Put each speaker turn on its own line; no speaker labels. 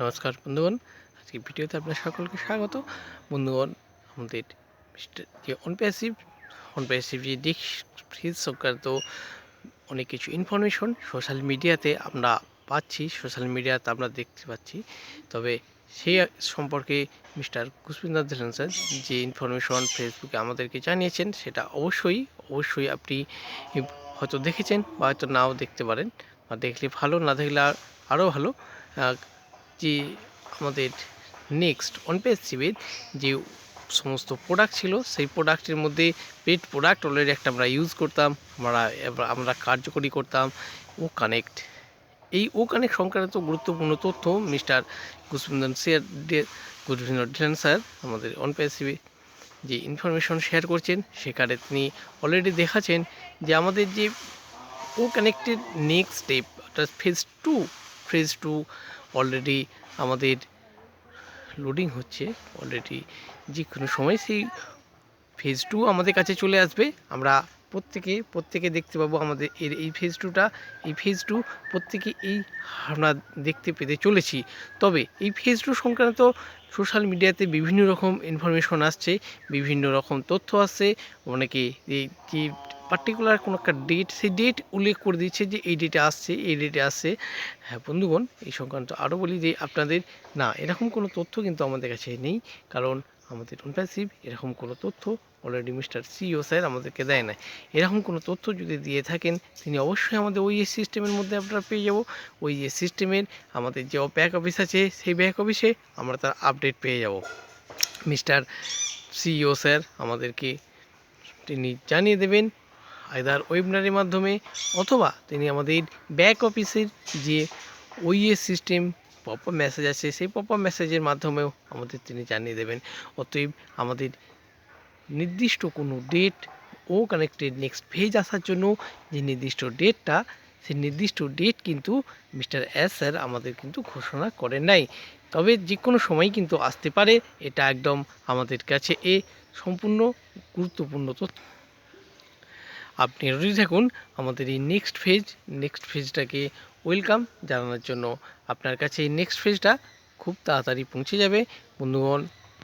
নমস্কার বন্ধুগণ, আজকে ভিডিওতে আপনার সকলকে স্বাগত। বন্ধুগণ, আমাদের যে অনপ্যাসিভ যে ডিস্ক ফ্রিজ সংক্রান্ত অনেক কিছু ইনফরমেশন সোশ্যাল মিডিয়াতে আমরা পাচ্ছি, সোশ্যাল মিডিয়াতে আমরা দেখতে পাচ্ছি। তবে সেই সম্পর্কে মিস্টার কুশপিন্দর ধিল্লন স্যার যে ইনফরমেশন ফেসবুকে আমাদেরকে জানিয়েছেন, সেটা অবশ্যই আপনি হয়তো দেখেছেন বা হয়তো নাও দেখতে পারেন, বা দেখলে ভালো, না দেখলে আরও ভালো। যে আমাদের নেক্সট অনপ্যাসিভের যে সমস্ত প্রোডাক্ট ছিল, সেই প্রোডাক্টের মধ্যে পেড প্রোডাক্ট অলরেডি একটা আমরা ইউজ করতাম, আমরা কার্যকরী করতাম ও কানেক্ট। এই ও কানেক্ট সংক্রান্ত গুরুত্বপূর্ণ তথ্য মিস্টার গুসপিন্দর ধিল্লন স্যার আমাদের অনপ্যাসিভে যে ইনফরমেশন শেয়ার করছেন, সেখানে তিনি অলরেডি দেখাচ্ছেন যে আমাদের যে ও কানেক্টেড নেক্সট স্টেপ অর্থাৎ ফেজ টু অলরেডি আমাদের লোডিং হচ্ছে। অলরেডি যে কোনো সময় সেই ফেজ টু আমাদের কাছে চলে আসবে। আমরা প্রত্যেকে দেখতে পাবো আমাদের এই ফেজ টু প্রত্যেকে আমরা দেখতে পেতে চলেছি। তবে এই ফেজ টু সংক্রান্ত সোশ্যাল মিডিয়াতে বিভিন্ন রকম ইনফরমেশন আসছে, বিভিন্ন রকম তথ্য আসছে। অনেকে এই যে পার্টিকুলার কোনো একটা ডেট, সেই ডেট উল্লেখ করে দিচ্ছে যে এই ডেটে আসছে। হ্যাঁ বন্ধুগণ, এই সংক্রান্ত আরও বলি যে আপনাদের না, এরকম কোনো তথ্য কিন্তু আমাদের কাছে নেই, কারণ আমাদের অনপ্যাসিভ এরকম কোনো তথ্য অলরেডি মিস্টার সিইও স্যার আমাদেরকে দেয় না। এরকম কোনো তথ্য যদি দিয়ে থাকেন, তিনি অবশ্যই আমাদের ওই সিস্টেমের মধ্যে আমরা পেয়ে যাব। ওই যে সিস্টেমের আমাদের যে ব্যাক অফিস আছে, সেই ব্যাক অফিসে আমরা তার আপডেট পেয়ে যাব। মিস্টার সিইও স্যার আমাদেরকে তিনি জানিয়ে দেবেন, আইদার ওয়েবিনারের মাধ্যমে, অথবা তিনি আমাদের ব্যাক অফিসের যে ওইএস সিস্টেম পপ আপ মেসেজ আছে, সেই পপ আপ মেসেজের মাধ্যমেও আমাদের তিনি জানিয়ে দেবেন। অতএব আমাদের নির্দিষ্ট কোনো ডেট ও কানেক্টেড নেক্সট ফেজ আসার জন্য যে নির্দিষ্ট ডেটটা, সেই নির্দিষ্ট ডেট কিন্তু মিস্টার এস স্যার আমাদের কিন্তু ঘোষণা করেন নাই। তবে যে কোনো সময় কিন্তু আসতে পারে, এটা একদম আমাদের কাছে সম্পূর্ণ গুরুত্বপূর্ণ তথ্য। আপনি রেডি থাকুন আমাদের এই নেক্সট ফেজটাকে জানানোর জন্য। আপনার কাছে এই নেক্সট ফেজটা খুব তাড়াতাড়ি পৌঁছে যাবে বন্ধুগণ।